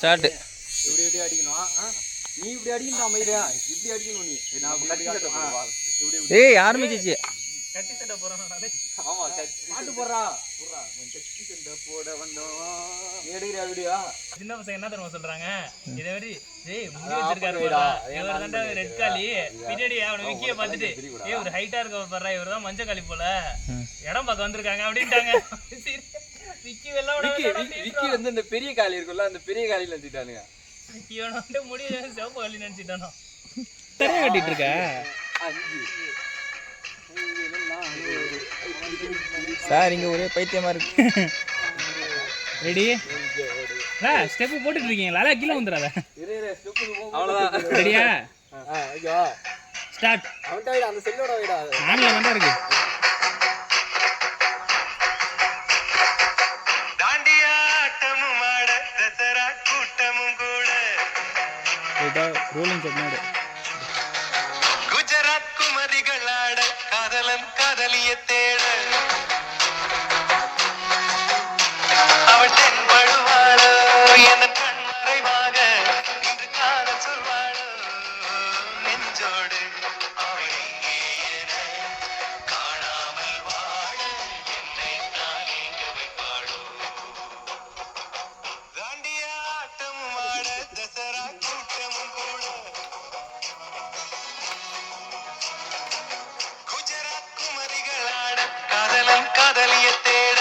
Start. இப்படி இப்படி அடிக்கணும். நீ இப்படி அடிக்கணும் அமைதியா. இப்படி அடிக்கணும் நீ. நான் கட்டி சட்டை போடுவா. இப்படி ஏய் ஆரம்பிச்சிச்சு. கட்டி சட்டை போறானே. ஆமா பாட்டு போறா. போறா. கட்டி சட்டை போட வந்தோம். எடுங்கடா வீடியோ. சின்ன பசங்க என்ன தெரியுமா சொல்றாங்க? இத மாதிரி டேய் முடி வச்சிருக்காரு பாடா. இவர் தான்டா ரெட் காலி. பின்னாடி அவன விக்கிய பார்த்துட்டு ஏய் ஒரு ஹைட்டா இருக்க பாறா இவர் தான் மஞ்ச காலி போல. இடம் பார்க்க வந்திருக்காங்க அப்படிட்டாங்க. விக்கி விக்கி வந்து இந்த பெரிய காலி இருக்குல்ல அந்த பெரிய காலில நிறுத்திட்டானுங்க. இவன் வந்து முடி சிவப்பு காலி நினைச்சிட்டானோ. தரைய கட்டிட்டு இருக்க. சார் இங்க ஒரே பைத்தியமா இருக்கு. ரெடி? ஸ்டெப் போட்டுட்டு இருக்கீங்களா? அல கீழ வந்துறாத. அவ்வளவுதான். ரெடியா? ஐயோ. ஸ்டார்ட். அவன்ட வைடா அந்த செல்லோட வைடா. ஆன்ல வந்தா இருக்கு. ரோலிங் செட்னாடு குஜராத் குமரிகளாட காதலன் காதலிய தேட அவள் தென்படுவாளோ என கண்மறைவாக இன்று காதல் சொல்வாளோ நெஞ்சோடு அவள் எங்கே என காணாமல் வாழ என்னை நான் எங்க வைப்பாளோ தாண்டிய ஆட்டமும் ஆட தசரா கூட்டமும் கூட குஜராத் குமரிகளாட காதலன் காதலிய தேட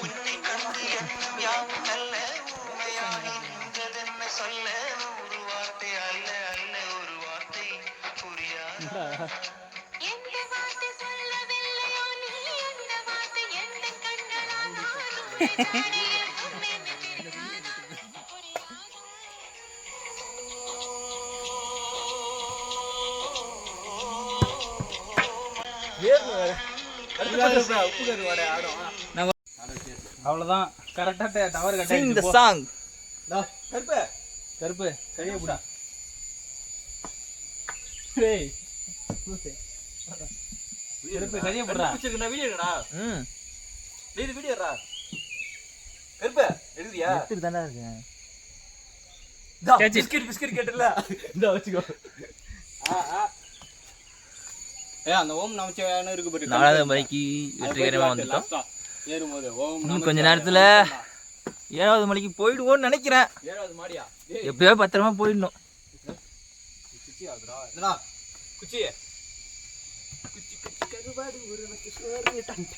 உன்னை கண்டு எண்ணம் யாவும் நல்ல உண்மையாகி நின்றதென்ன சொல்ல ஒரு வார்த்தை அல்ல அல்ல ஒரு வார்த்தை புரியாதா எந்த வார்த்தை சொல்லவில்லையோ நீ அந்த வார்த்தை எந்த கண்களால் நான் அவ்வளவுதான். கரெக்ட்டா டவர் கட் Sing the ஆயிடுச்சு. song. கருப்பு கைய புடி. டேய். கருப்பு கைய புடிடா. பிடிச்சிருக்கா வீடியோ எடுடா. டேய் வீடியோ எடுடா. கருப்பு எடுறியா? எடுத்துட்டு தானே இருக்கேன். பிஸ்கட் கேட்டல. இந்த வச்சுக்கோ. அந்த ஓம் நமச்சிவாயன்னு இருக்கு பாரு. 4வது மணிக்கு வெற்றிகரமா வந்துட்டோம். ஏறும்போது ஓம் இன்னும் கொஞ்ச நேரத்துல 7வது மணிக்கு போயிடுவோம்னு நினைக்கிறேன். 7வது மாடியா? எப்படியோ பத்திரமா போயிடணும். குச்சி ஆகுதுடா. என்னடா? குச்சி. குச்சி கருவாடு உருவக்கு சோறு டன்.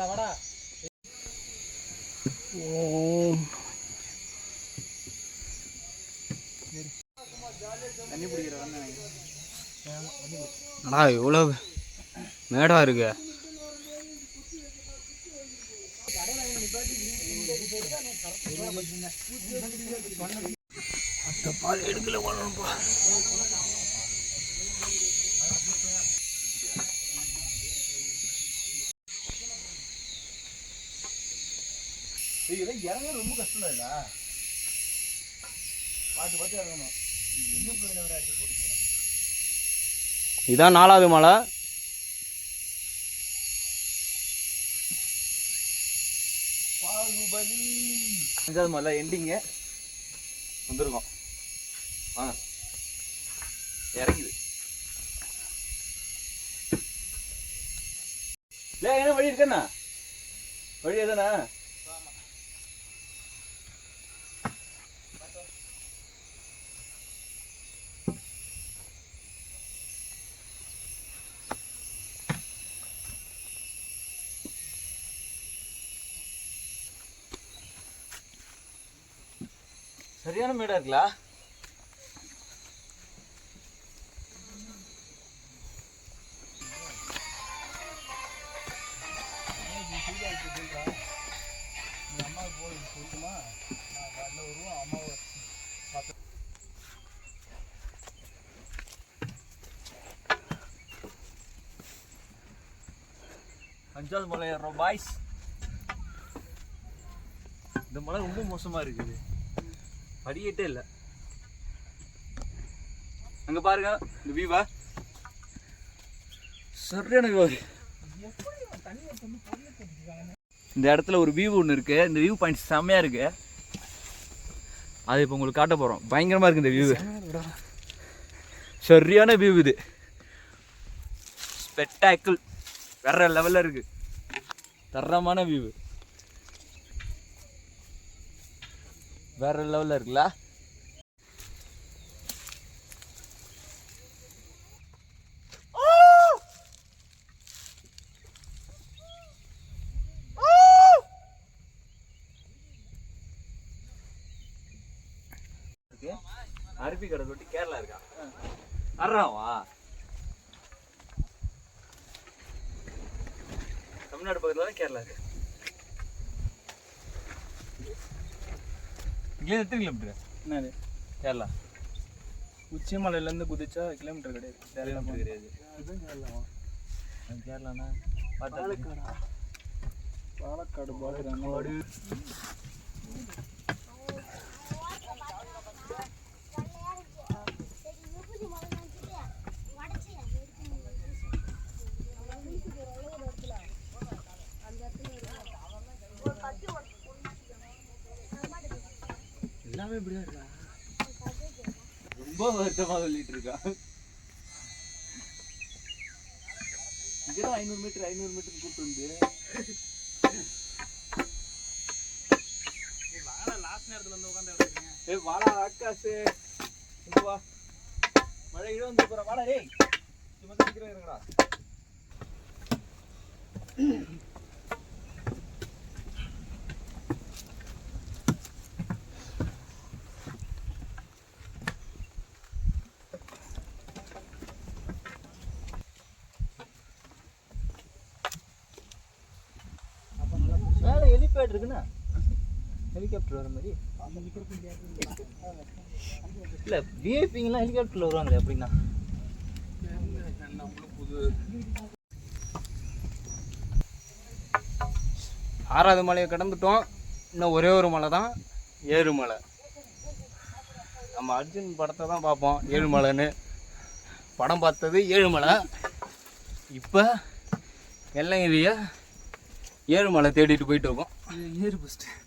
வாடா. ஓம் தண்ணி பிடிக்கிறவன் நினைக்கிறேன். அண்ணா இவ்வளோ மேடா இருக்கு. அந்த பால் எடுக்கல வரணும்பா. இதெல்லாம் இறங்க ரொம்ப கஷ்டம் இல்ல. பார்த்து இறங்கணும். இதான் 4வது மலை. பாகுபலி 5வது மலை எண்டிங்க வந்துருக்கோம். இறங்குது. என்ன வழி இருக்கண்ணா? வழி எதானா? சரியான மேடா இருக்குல்ல. அஞ்சாவது மலை ஏறுறோம் பாய்ஸ். இந்த மலை ரொம்ப மோசமா இருக்குது, படிக்கட்டே இல்லை. அங்க பாருங்க இந்த வியூவா, சரியான வியூ. இந்த இடத்துல ஒரு வியூ ஒன்று இருக்கு, இந்த வியூ பாயிண்ட் செம்மையா இருக்கு. அது இப்போ உங்களுக்கு காட்ட போறோம். பயங்கரமா இருக்கு இந்த வியூ, சரியான வியூ இது. ஸ்பெக்டாக்கிள் வேற லெவல்ல இருக்கு, தரமான வியூ, வேற லெவல்ல இருக்குல்ல. அரபிக்கடை தொட்டி கேரளா இருக்கா? அறாவா? தமிழ்நாடு பக்கத்துல தான் கேரளா இருக்கு. இங்கே எத்தனை கிலோமீட்டர்? என்னது கேரளா உச்சி மலையிலேருந்து குதிச்சா கிலோமீட்டர் கிடையாது. கிலோமீட்டர் கிடையாது. அதுதான் கேரளாவா? கேரளாண்ணா பாலக்காடா? பாலக்காடு பாலக்காடு. எல்லாமே இப்படிதான் இருக்கா? ரொம்ப வருத்தமா சொல்லிட்டு இருக்கா. இங்கதான் 500 மீட்டர் கூப்பிட்டு வந்து லாஸ்ட் நேரத்துல வந்து உட்காந்து வாடா ஆக்காசு, வா மழை இடம் வந்து போற வாடா. டேய் சும்மா சீக்கிரம் இருங்கடா. மேலே ஹெலிபேட் இருக்குண்ணா, ஹெலிகாப்டர் வர மாதிரி. இல்லை விஐபிங்கெல்லாம் ஹெலிகாப்டரில் வருவாங்களே அப்படின்னா. ஆறாவது மலையை கடந்துட்டோம். இன்னும் ஒரே ஒரு மலை தான், ஏழுமலை. நம்ம அர்ஜுன் படத்தை தான் பார்ப்போம் ஏழுமலைன்னு. படம் பார்த்தது ஏழுமலை. இப்போ வெள்ளங்கிரியை ஏழுமலை தேடிட்டு போயிட்டு இருக்கோம். ஏறு ஃபஸ்ட்டு.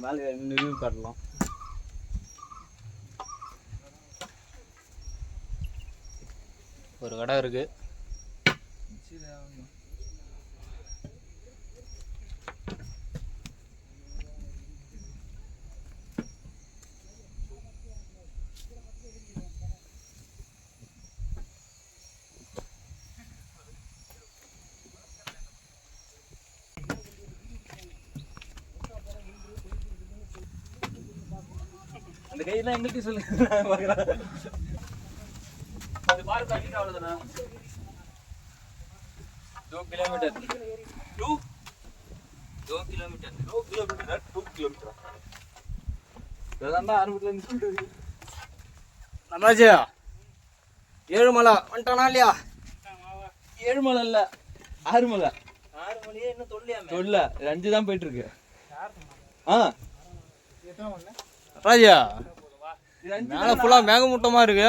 மேலே நிறுவி காட்டலாம். ஒரு கடை இருக்கு. அந்த கையெல்லாம் எங்கிட்ட சொல்லுங்க. அது பாரு பாக்கிட்டு அவ்வளோதானா? 2 किलोमीटर 2 किलोमीटर அதான்டா ஆரம்பத்துல நடராஜா ஏழுமலை வந்துட்டானா இல்லையா? ஏழுமலை இல்ல, ஆறுமலை. 6 மணியே இன்னும் தொல்லையாமே. சொல்ல 5 தான் போயிட்டு இருக்கு. ராஜா மேலே ஃபுல்லாக மேகமூட்டமா இருக்கு.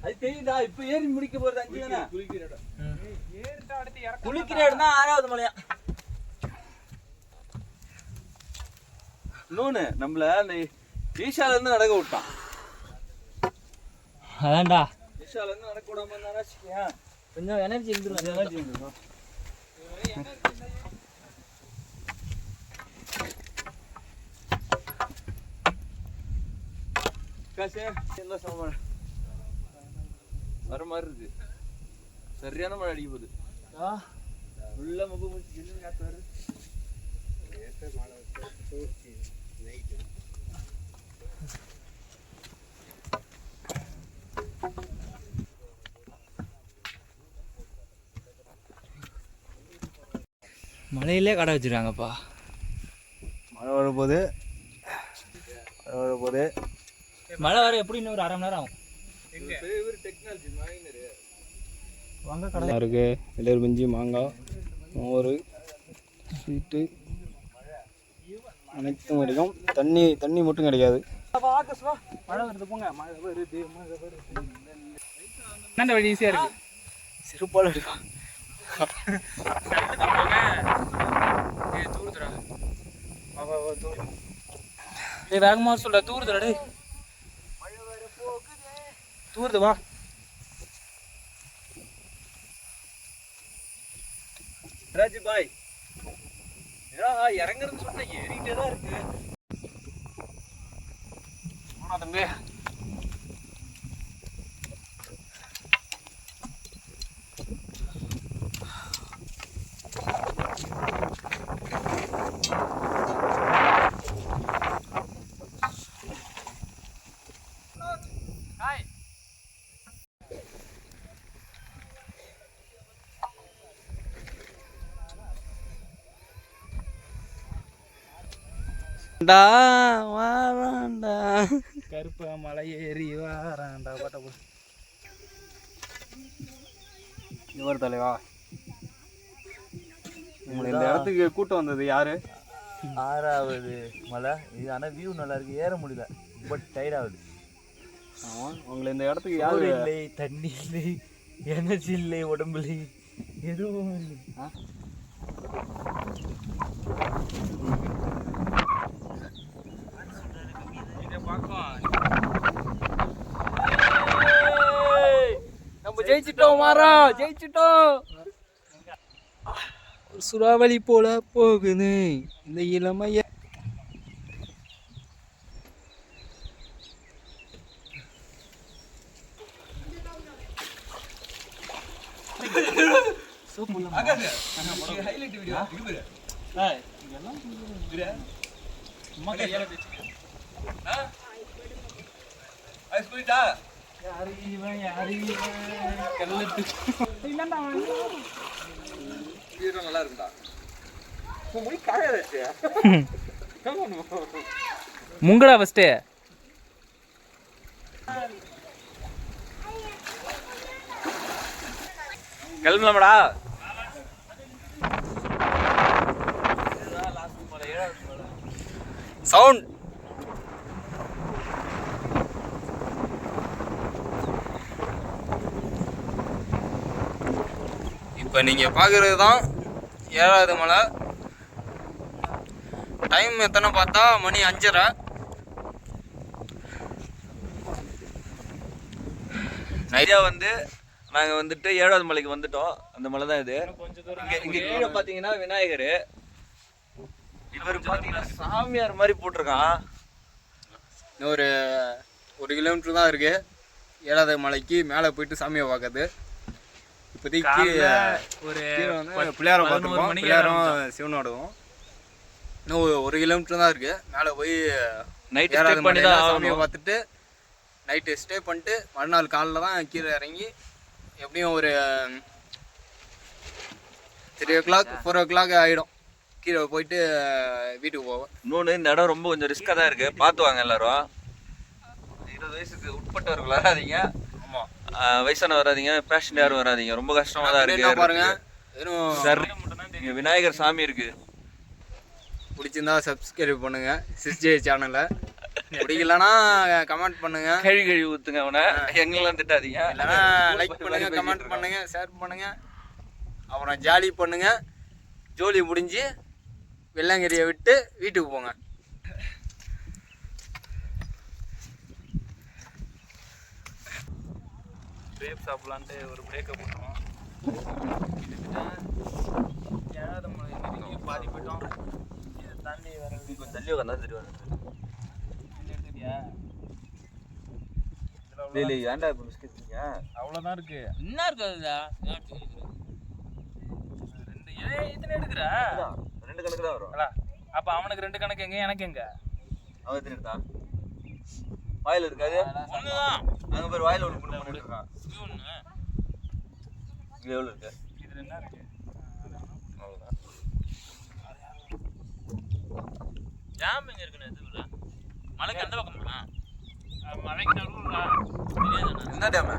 அது தெரியுதா? இப்ப ஏறி முடிக்க போறது 5 தானே. குளிக்கிற இடம் தான் 6வது மலையா. இன்னொன்னு நம்மள அந்த ஈஷால இருந்து நடக்க விட்டான். அதான்டா ஈஷால இருந்து நடக்க விடாம இருந்தா கொஞ்சம் எனர்ஜி இருந்துரும். காசே எல்லாம் சமமான வர மாதிரி இருக்கு. சரியான மழை அடிக்க போகுது. உள்ள முக முடிச்சு ஜில்லுன்னு காத்து வருது. மலையிலே கடை வச்சிருக்காங்கப்பா. மழை வரப்போகுது. மழை வர எப்படி இன்னும் ஒரு அரை மணி நேரம் ஆகும். இருக்கு இளையர் பஞ்சி, மாங்காய், மோர், ஸ்வீட்டு அனைத்தும் கிடைக்கும். தண்ணி மட்டும் கிடைக்காது. மழை வருது போங்க. மழை வருது. என்ன வழி ஈஸியாக இருக்கு. சிறுபால் அடிக்கும். வேகமாக சொல்ல தூருதுடா டே. தூருது வா. ராஜு பாய் இறங்குறதுன்னு சொன்னா ஏறிட்டே தான் இருக்கு. தம்பி வாராண்டா கருப்ப மலை ஏறி வாராண்டா பாட்ட போ. இவர் தலைவா, உங்களை இந்த இடத்துக்கு கூட்டம் வந்தது யாரு? 6வது மலை இது. ஆனால் வியூ நல்லா இருக்கு, ஏற முடியல, பட் டயர்ட் ஆகுது. ஆமாம், உங்களை இந்த இடத்துக்கு யாரு? இல்லை, தண்ணி இல்லை, எனர்ஜி இல்லை, உடம்புல எதுவும் இல்லை. நம்ம ஜெயிச்சிட்டோம் மாறா, ஜெயிச்சிட்டோம். ஒரு சுறாவளி போல போகுது இந்த இளமைய. நல்லா இருக்குடா. காயாச்சு முங்கடா ஃபஸ்ட்டு. கிளம்பலாமடா. சவுண்ட் இப்போ நீங்கள் பார்க்குறது தான் 7வது மலை. டைம் எத்தனை பார்த்தா மணி 5:30. நிறையா வந்து நாங்கள் வந்துட்டு 7வது மலைக்கு வந்துட்டோம். அந்த மலை தான் இது. இங்கே கீழே பார்த்தீங்கன்னா விநாயகர். இவர் பார்த்தீங்கன்னா சாமியார் மாதிரி போட்டிருக்கான். இன்னும் ஒரு 1 கிலோமீட்டர் தான் இருக்குது 7வது மலைக்கு மேலே போயிட்டு சாமியை பார்க்குறது. இப்போதைக்கு ஒரு பிள்ளையாரம் பார்த்துருக்கோம். பிள்ளையாரம் சிவனோடவும் இன்னும் 1 கிலோமீட்டர் தான் இருக்குது. மேலே போய் நைட் 7வது பண்ணி மலையில தான் சாமியை பார்த்துட்டு நைட்டு ஸ்டே பண்ணிட்டு மறுநாள் காலைல தான் கீழே இறங்கி எப்படியும் ஒரு 3 o'clock 4 o'clock ஆகிடும். கீழே போயிட்டு வீட்டுக்கு போவோம். இன்னொன்று, இந்த இடம் ரொம்ப கொஞ்சம் ரிஸ்க்காக தான் இருக்குது. பார்த்து வாங்க எல்லாரும். 20 வயசுக்கு உட்பட்டவர்கள் வராதிங்க. ஆமாம், வயசான வராதிங்க, பேஷண்ட் யாரும் வராதிங்க. ரொம்ப கஷ்டமாக தான் என்ன இருக்குது. பாருங்க, வெறும் சார் இங்கே விநாயகர் சாமி இருக்குது. பிடிச்சிருந்தா சப்ஸ்கிரைப் பண்ணுங்க சிஸ்ஜே சேனலை. பிடிக்கலன்னா கமெண்ட் பண்ணுங்க. கழுவி ஊற்றுங்க அவனை. எங்கெல்லாம் திட்டாதீங்க. இல்லைன்னா லைக் பண்ணுங்க, கமெண்ட் பண்ணுங்க, ஷேர் பண்ணுங்க. அப்புறம் ஜாலி பண்ணுங்க. ஜோலி முடிஞ்சு வெள்ளாங்கரியை விட்டு வீட்டுக்கு போங்க. கிரேப் சாப்பிடலான்ட்டு ஒரு பிரேக்கை போட்டோம். கிட்டத்தட்ட 7வது மலை நெருங்கி பாதி போயிட்டோம். இதை தாண்டி வர கொஞ்சம் தள்ளி உட்காந்தா தெரியும். எடுத்துட்டியா? இல்லை ஏன்டா இப்போ பிஸ்கெட் அவ்வளோதான் இருக்கு. என்ன இருக்கு அதுல? 2 இத்தனை எடுக்கிற இதான், 2 கணக்கு தான் வரும். அப்ப அவனுக்கு 2 கணக்கு எங்க எனக்கு எங்க அவன் எத்தனை எடுத்தான்? வாயில இருக்காது. ஒண்ணுதான் அங்க பேர் வாயில ஒண்ணு புண்ணு பண்ணிட்டு இருக்கான். இது ஒண்ணு இங்க எவ்வளவு இருக்கு? இதுல என்ன இருக்கு அவ்வளவுதான். ஜாம் எங்க இருக்குன்னு எதுக்குல மலைக்கு அந்த பக்கமா மலைக்கு நடுவுல தெரியாதானே என்ன டேம்?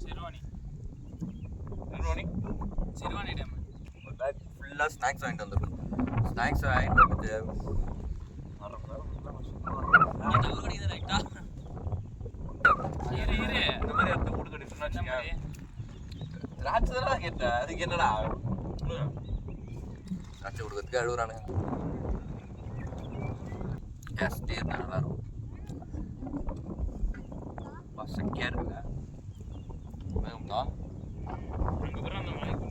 சிறுவாணி நிர்வாணி சிறுவாணி டேம் ஒரு பேக் ஃபுல்லா ஸ்நாக்ஸ் வாங்கிட்டு வந்திருக்கோம். ஸ்நாக்ஸ் வாங்கிட்டு வந்துட்டு அரை மணி நேரம் இருந்தா நான் சுத்தமா இந்த ஊர் கடிக்குது ரைட்டா இரு இந்த மாதிரி இடத்த கூடு கட்டிட்டுனா வச்சுக்க. திராட்சை தானே கேட்டேன், அதுக்கு என்னடா திராட்சை கொடுக்கறதுக்கு அழுகுறானுங்க. டேஸ்டே நல்லா இருக்கும். பசக்கியா இருக்குங்க. வேணும்னா அங்க போற அந்த மலைக்கு